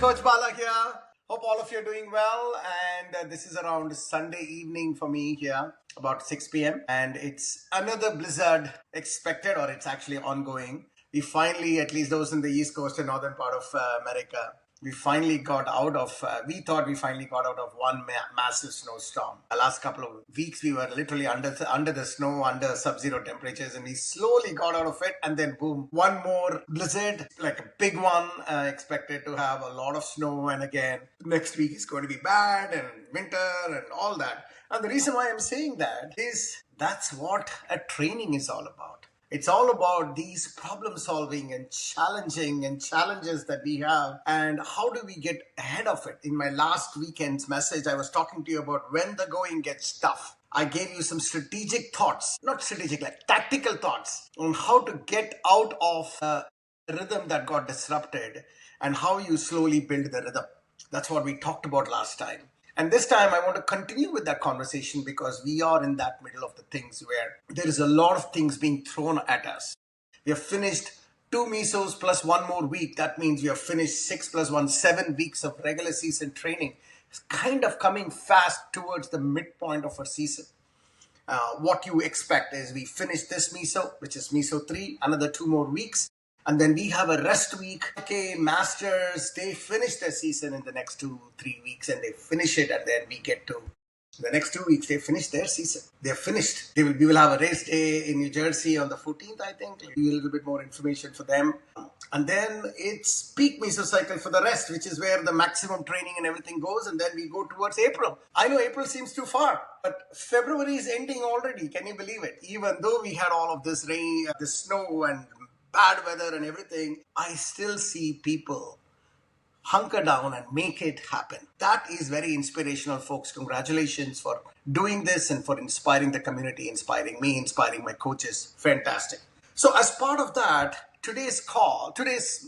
Coach Bala here. Hope all of you are doing well. And this is around Sunday evening for me here, about 6 p.m. And it's another blizzard expected, or it's actually ongoing. We finally, at least those in the East Coast and northern part of America, we finally got out of, we thought we finally got out of one massive snowstorm. The last couple of weeks, we were literally under the snow, under sub-zero temperatures, and we slowly got out of it. And then boom, one more blizzard, like a big one, expected to have a lot of snow. And again, next week is going to be bad and winter and all that. And the reason why I'm saying that is that's what a training is all about. It's all about these problem solving and challenges that we have, and how do we get ahead of it. In my last weekend's message, I was talking to you about when the going gets tough. I gave you some strategic thoughts, not strategic, like tactical thoughts on how to get out of a rhythm that got disrupted and how you slowly build the rhythm. That's what we talked about last time. And this time I want to continue with that conversation because we are in that middle of the things where there is a lot of things being thrown at us. We have finished 2 mesos plus 1 more week. That means we have finished 6 plus 1, 7 weeks of regular season training. It's kind of coming fast towards the midpoint of our season. What you expect is we finish this meso, which is meso 3, another 2 more weeks. And then we have a rest week. Okay, Masters, they finish their season in the next 2-3 weeks and they finish it. And then we get to the next 2 weeks, they finish their season. They're finished. We will have a race day in New Jersey on the 14th, I think. Give you a little bit more information for them. And then it's peak mesocycle for the rest, which is where the maximum training and everything goes. And then we go towards April. I know April seems too far, but February is ending already. Can you believe it? Even though we had all of this rain, this snow and bad weather and everything, I still see people hunker down and make it happen. That is very inspirational, folks. Congratulations for doing this and for inspiring the community, inspiring me, inspiring my coaches. Fantastic. So as part of that, today's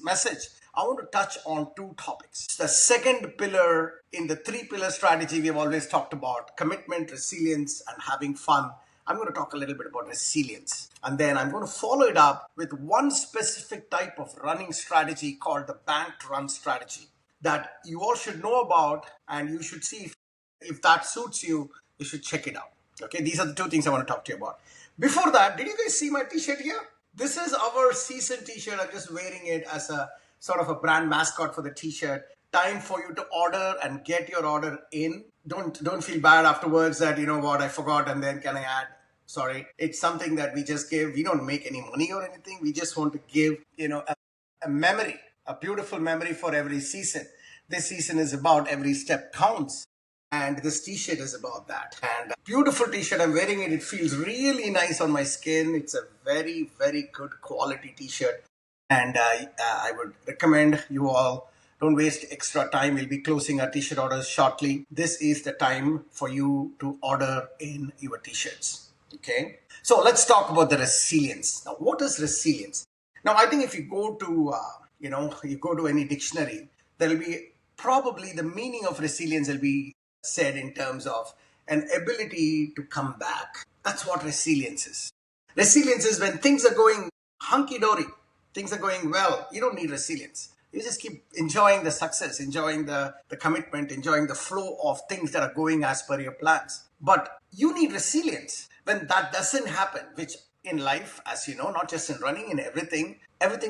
message, I want to touch on 2 topics. The second pillar in the 3-pillar strategy we've always talked about: commitment, resilience, and having fun. I'm going to talk a little bit about resilience. And then I'm going to follow it up with one specific type of running strategy called the banked run strategy that you all should know about, and you should see if that suits you, you should check it out. Okay, these are the 2 things I want to talk to you about. Before that, did you guys see my t-shirt here? This is our season t-shirt. I'm just wearing it as a sort of a brand mascot for the t-shirt. Time for you to order and get your order in. Don't feel bad afterwards that, you know what, I forgot and then can I add? Sorry. It's something that we just give. We don't make any money or anything. We just want to give, a memory, a beautiful memory for every season. This season is about every step counts. And this t-shirt is about that. And a beautiful t-shirt. I'm wearing it. It feels really nice on my skin. It's a very, very good quality t-shirt. And I would recommend you all don't waste extra time. We'll be closing our t-shirt orders shortly. This is the time for you to order in your t-shirts. Okay. So let's talk about the resilience. Now, what is resilience? Now, I think if you go to, you go to any dictionary, there'll be probably the meaning of resilience will be said in terms of an ability to come back. That's what resilience is. Resilience is when things are going hunky-dory, things are going well. You don't need resilience. You just keep enjoying the success, enjoying the commitment, enjoying the flow of things that are going as per your plans. But you need resilience when that doesn't happen, which in life, as you know, not just in running, in everything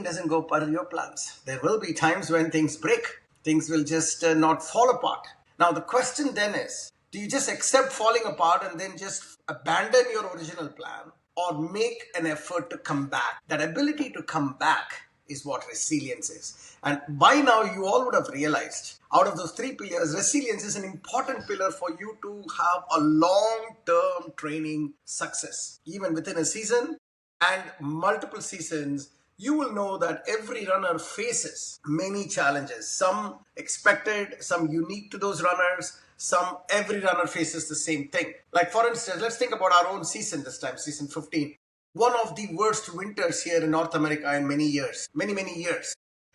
doesn't go per your plans. There will be times when things break. Things will just not fall apart. Now, the question then is, do you just accept falling apart and then just abandon your original plan, or make an effort to come back? That ability to come back is what resilience is. And by now, you all would have realized, out of those 3 pillars, resilience is an important pillar for you to have a long-term training success. Even within a season and multiple seasons, you will know that every runner faces many challenges. Some expected, some unique to those runners, every runner faces the same thing. Like for instance, let's think about our own season this time, season 15. One of the worst winters here in North America in many years.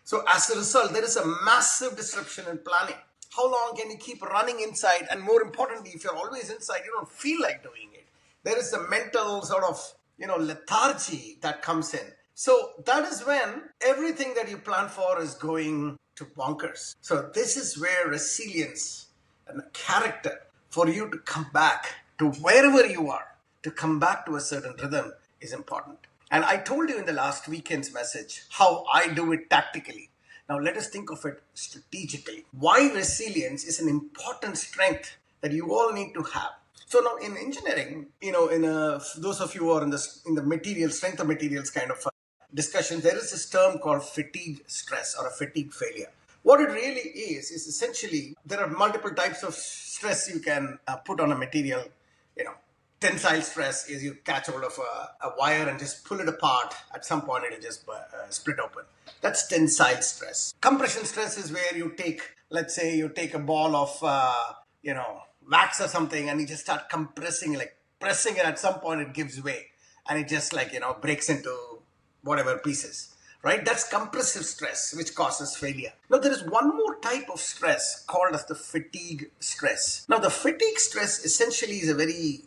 So as a result, there is a massive disruption in planning. How long can you keep running inside? And more importantly, if you're always inside, you don't feel like doing it. There is a mental sort of, lethargy that comes in. So that is when everything that you plan for is going to bonkers. So this is where resilience and character for you to come back to wherever you are, to come back to a certain rhythm is important. And I told you in the last weekend's message how I do it tactically. Now let us think of it strategically. Why resilience is an important strength that you all need to have. So now in engineering, those of you who are in the material strength of materials kind of discussion, there is this term called fatigue stress or a fatigue failure. What it really is essentially there are multiple types of stress you can put on a material. Tensile stress is you catch hold of a wire and just pull it apart. At some point, it'll just split open. That's tensile stress. Compression stress is where let's say you take a ball of, wax or something and you just start compressing, like pressing it. At some point, it gives way and it just breaks into whatever pieces. Right? That's compressive stress, which causes failure. Now, there is one more type of stress called as the fatigue stress. Now, the fatigue stress essentially is a very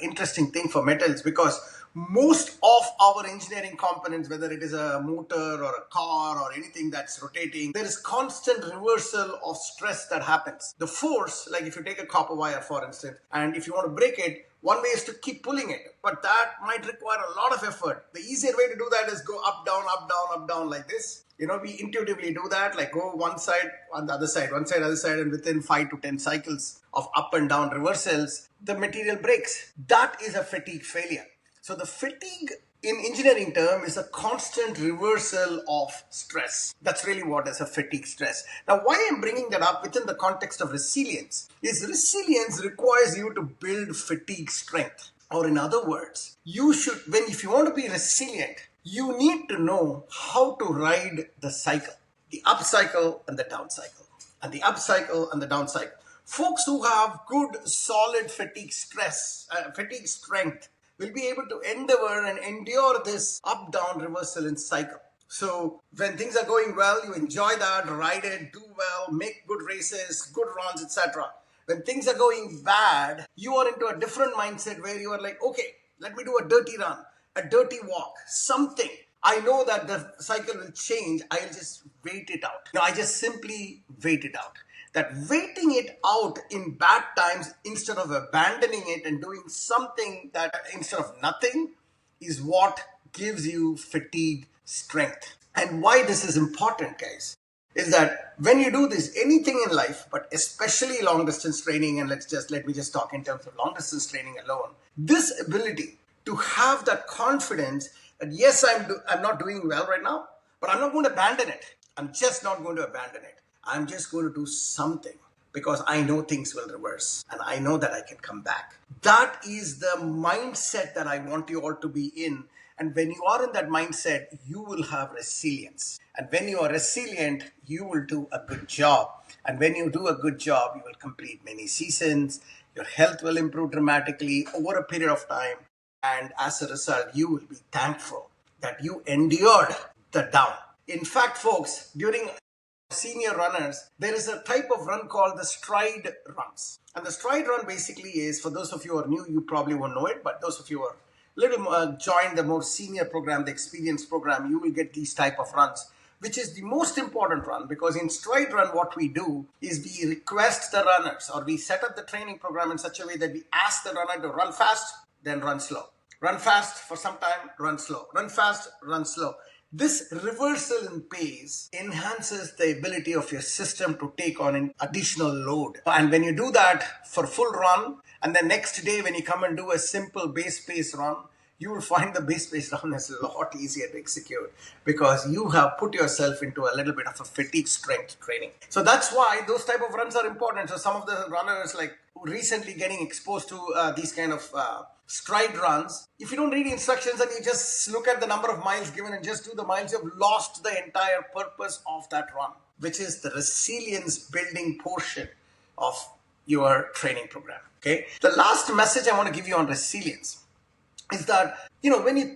interesting thing for metals because most of our engineering components, whether it is a motor or a car or anything that's rotating, there is constant reversal of stress that happens. The force, like if you take a copper wire, for instance, and if you want to break it, one way is to keep pulling it, but that might require a lot of effort. The easier way to do that is go up, down, up, down, up, down like this. We intuitively do that, like go one side, on the other side, one side, other side, and within 5 to 10 cycles of up and down reversals, the material breaks. That is a fatigue failure. So the fatigue in engineering term is a constant reversal of stress. That's really what is a fatigue stress. Now, why I'm bringing that up within the context of resilience is resilience requires you to build fatigue strength. Or in other words, if you want to be resilient, you need to know how to ride the cycle, the up cycle and the down cycle, and the up cycle and the down cycle. Folks who have good, solid fatigue strength will be able to endeavor and endure this up-down reversal in cycle. So when things are going well, you enjoy that, ride it, do well, make good races, good runs, etc. When things are going bad, you are into a different mindset where you are like, okay, let me do a dirty run, a dirty walk, something. I know that the cycle will change. I'll just wait it out. Now, I just simply wait it out. That waiting it out in bad times instead of abandoning it and doing something that instead of nothing is what gives you fatigue strength. And why this is important, guys, is that when you do this, anything in life, but especially long distance training, and let me just talk in terms of long distance training alone, this ability to have that confidence that yes, I'm not doing well right now, but I'm not going to abandon it. I'm just not going to abandon it. I'm just going to do something because I know things will reverse and I know that I can come back. That is the mindset that I want you all to be in. And when you are in that mindset, you will have resilience. And when you are resilient, you will do a good job. And when you do a good job, you will complete many seasons. Your health will improve dramatically over a period of time. And as a result, you will be thankful that you endured the down. In fact, folks, during senior runners, there is a type of run called the stride runs. And the stride run basically is, for those of you who are new, you probably won't know it, but those of you who are join the more senior program, the experience program, you will get these type of runs, which is the most important run, because in stride run, what we do is we request the runners, or we set up the training program in such a way that we ask the runner to run fast, then run slow. Run fast for some time, run slow. Run fast, run slow. This reversal in pace enhances the ability of your system to take on an additional load. And when you do that for full run, and the next day when you come and do a simple base pace run, you will find the base pace run is a lot easier to execute because you have put yourself into a little bit of a fatigue strength training. So that's why those type of runs are important. So some of the runners like recently getting exposed to these kind of stride runs, if you don't read instructions and you just look at the number of miles given and just do the miles, you've lost the entire purpose of that run, which is the resilience building portion of your training program. Okay. The last message I want to give you on resilience is that, when you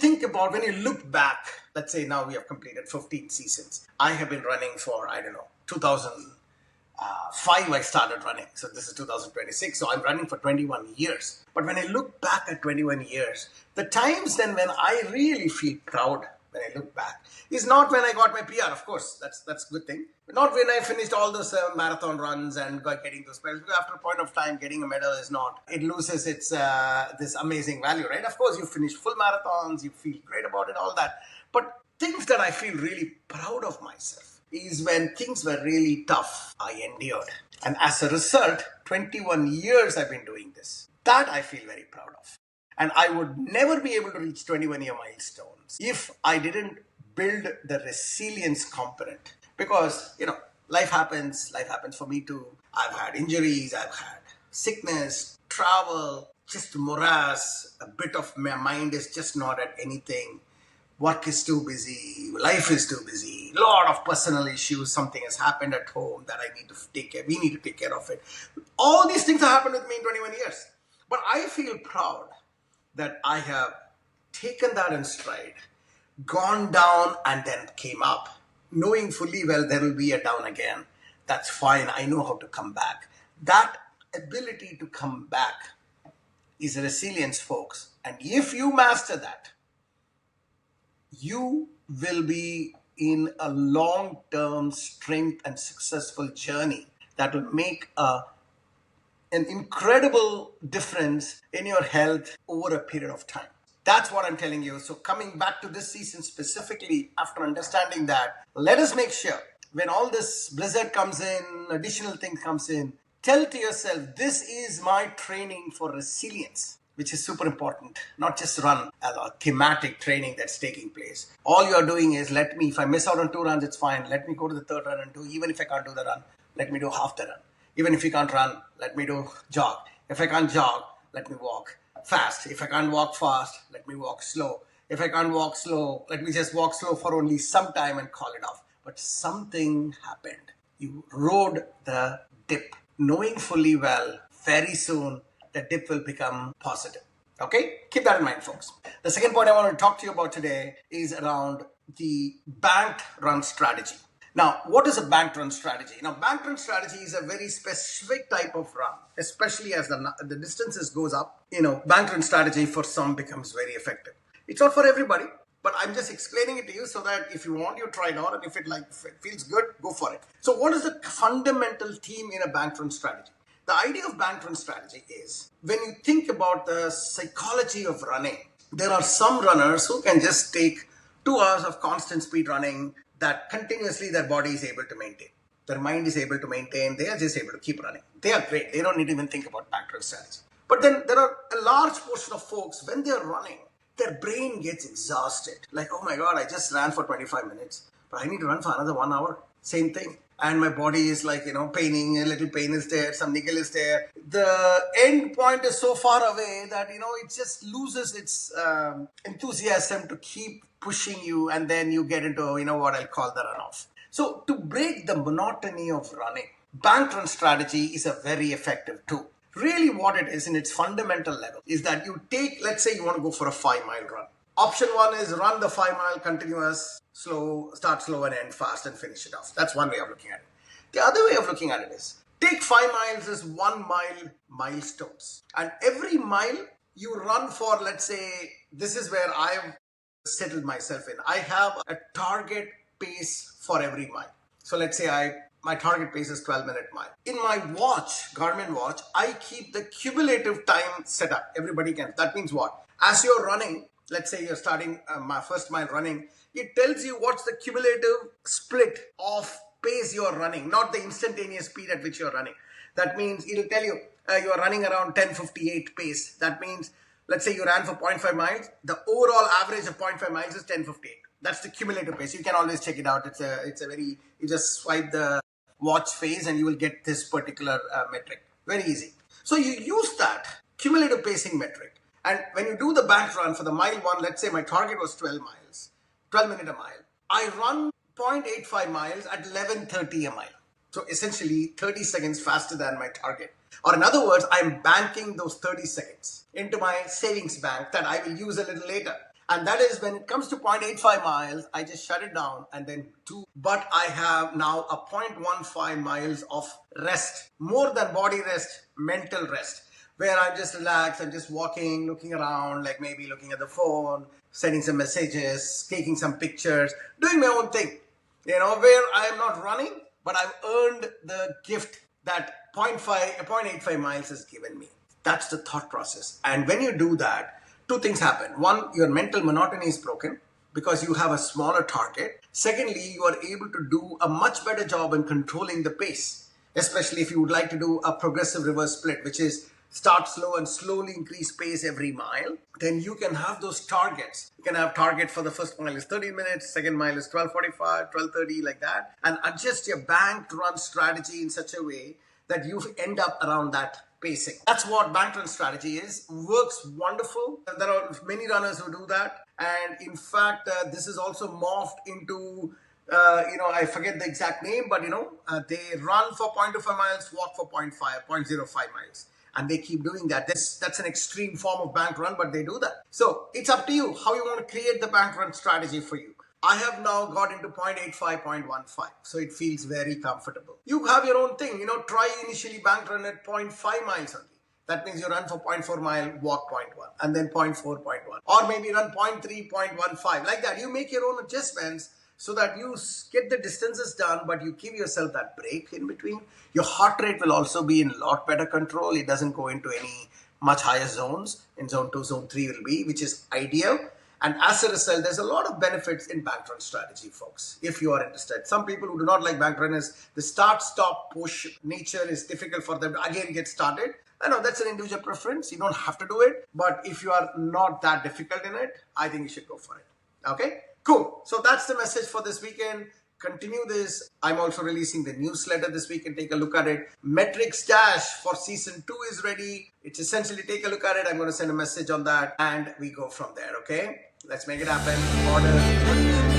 look back, let's say now we have completed 15 seasons. I have been running for, 2005 I started running. So this is 2026. So I'm running for 21 years. But when I look back at 21 years, the times then when I really feel proud when I look back is not when I got my PR. Of course, that's a good thing. But not when I finished all those marathon runs and getting those medals. Because after a point of time, getting a medal is not. It loses its this amazing value, right? Of course, you finish full marathons, you feel great about it, all that. But things that I feel really proud of myself is when things were really tough, I endured. And as a result, 21 years I've been doing this. That I feel very proud of. And I would never be able to reach 21-year milestones if I didn't build the resilience component. Because, life happens for me too. I've had injuries, I've had sickness, travel, just morass. A bit of my mind is just not at anything. Work is too busy, life is too busy, a lot of personal issues, something has happened at home that I need to take care, we need to take care of it. All these things have happened with me in 21 years. But I feel proud that I have taken that in stride, gone down and then came up, knowing fully well there will be a down again. That's fine, I know how to come back. That ability to come back is resilience, folks. And if you master that, you will be in a long-term strength and successful journey that will make an incredible difference in your health over a period of time. That's what I'm telling you. So coming back to this season specifically, after understanding that, let us make sure when all this blizzard comes in, additional thing comes in, tell to yourself, this is my training for resilience, which is super important. Not just run a thematic training that's taking place. All you're doing is if I miss out on 2 runs, it's fine. Let me go to the 3rd run and do, even if I can't do the run, let me do half the run. Even if you can't run, let me do jog. If I can't jog, let me walk fast. If I can't walk fast, let me walk slow. If I can't walk slow, let me just walk slow for only some time and call it off. But something happened. You rode the dip, knowing fully well, very soon, the dip will become positive. Okay? Keep that in mind, folks. The second point I want to talk to you about today is around the banked run strategy. Now, what is a banked run strategy? Now, banked run strategy is a very specific type of run, especially as the distances goes up. Banked run strategy for some becomes very effective. It's not for everybody, but I'm just explaining it to you so that if you want, you try it out, and if it feels good, go for it. So what is the fundamental theme in a banked run strategy? The idea of banked run strategy is, when you think about the psychology of running, there are some runners who can just take 2 hours of constant speed running that continuously their body is able to maintain. Their mind is able to maintain. They are just able to keep running. They are great. They don't need to even think about banked run strategy. But then there are a large portion of folks, when they're running, their brain gets exhausted. Like, oh my God, I just ran for 25 minutes, but I need to run for another 1 hour. Same thing. And my body is paining, a little pain is there, some niggle is there. The end point is so far away that, it just loses its enthusiasm to keep pushing you, and then you get into, what I'll call the runoff. So to break the monotony of running, banked run strategy is a very effective tool. Really what it is in its fundamental level is that you take, let's say you want to go for a 5-mile run. Option 1 is run the 5-mile continuous, slow, start slow and end fast and finish it off. That's one way of looking at it. The other way of looking at it is, take 5 miles as 1 mile milestones. And every mile you run for, let's say, this is where I've settled myself in. I have a target pace for every mile. So let's say my target pace is 12-minute mile. In my watch, Garmin watch, I keep the cumulative time set up. Everybody can. That means what? As you're running, let's say you're starting my first mile running, it tells you what's the cumulative split of pace you're running, not the instantaneous speed at which you're running. That means it'll tell you you're running around 10:58 pace. That means, let's say you ran for 0.5 miles, the overall average of 0.5 miles is 10:58. That's the cumulative pace. You can always check it out. It's a very, you just swipe the watch phase and you will get this particular metric. Very easy. So you use that cumulative pacing metric. And when you do the banked run for the mile 1, let's say my target was 12 miles, 12 minutes a mile. I run 0.85 miles at 11:30 a mile. So essentially 30 seconds faster than my target. Or in other words, I'm banking those 30 seconds into my savings bank that I will use a little later. And that is, when it comes to 0.85 miles, I just shut it down and then do. But I have now a 0.15 miles of rest, more than body rest, mental rest, where I'm just relaxed, I'm just walking, looking around, like maybe looking at the phone, sending some messages, taking some pictures, doing my own thing, where I am not running, but I've earned the gift that 0.85 miles has given me. That's the thought process. And when you do that, two things happen. One, your mental monotony is broken because you have a smaller target. Secondly, you are able to do a much better job in controlling the pace, especially if you would like to do a progressive reverse split, which is start slow and slowly increase pace every mile. Then you can have those targets. You can have target for the first mile is 30 minutes, second mile is 12:45, 12:30, like that, and adjust your banked run strategy in such a way that you end up around that pacing. That's what bank run strategy is. Works wonderful. There are many runners who do that. And in fact, this is also morphed into, I forget the exact name, but, they run for 0.25 miles, walk for 0.05 miles. And they keep doing that. That's an extreme form of bank run, but they do that. So it's up to you how you want to create the bank run strategy for you. I have now got into 0.85, 0.15. So it feels very comfortable. You have your own thing. Try initially bank run at 0.5 miles only. That means you run for 0.4 mile, walk 0.1, and then 0.4, 0.1. Or maybe run 0.3, 0.15. Like that. You make your own adjustments so that you get the distances done, but you give yourself that break in between. Your heart rate will also be in a lot better control. It doesn't go into any much higher zones. In zone 2, zone 3 will be, which is ideal. And as a result, there's a lot of benefits in bank run strategy, folks, if you are interested. Some people who do not like bank runners, the start, stop, push nature is difficult for them to again get started. I know that's an individual preference. You don't have to do it. But if you are not that difficult in it, I think you should go for it. Okay, cool. So that's the message for this weekend. Continue this. I'm also releasing the newsletter this week and take a look at it. Metrics Dash for season 2 is ready. It's essentially take a look at it. I'm going to send a message on that and we go from there. Okay, let's make it happen. Order.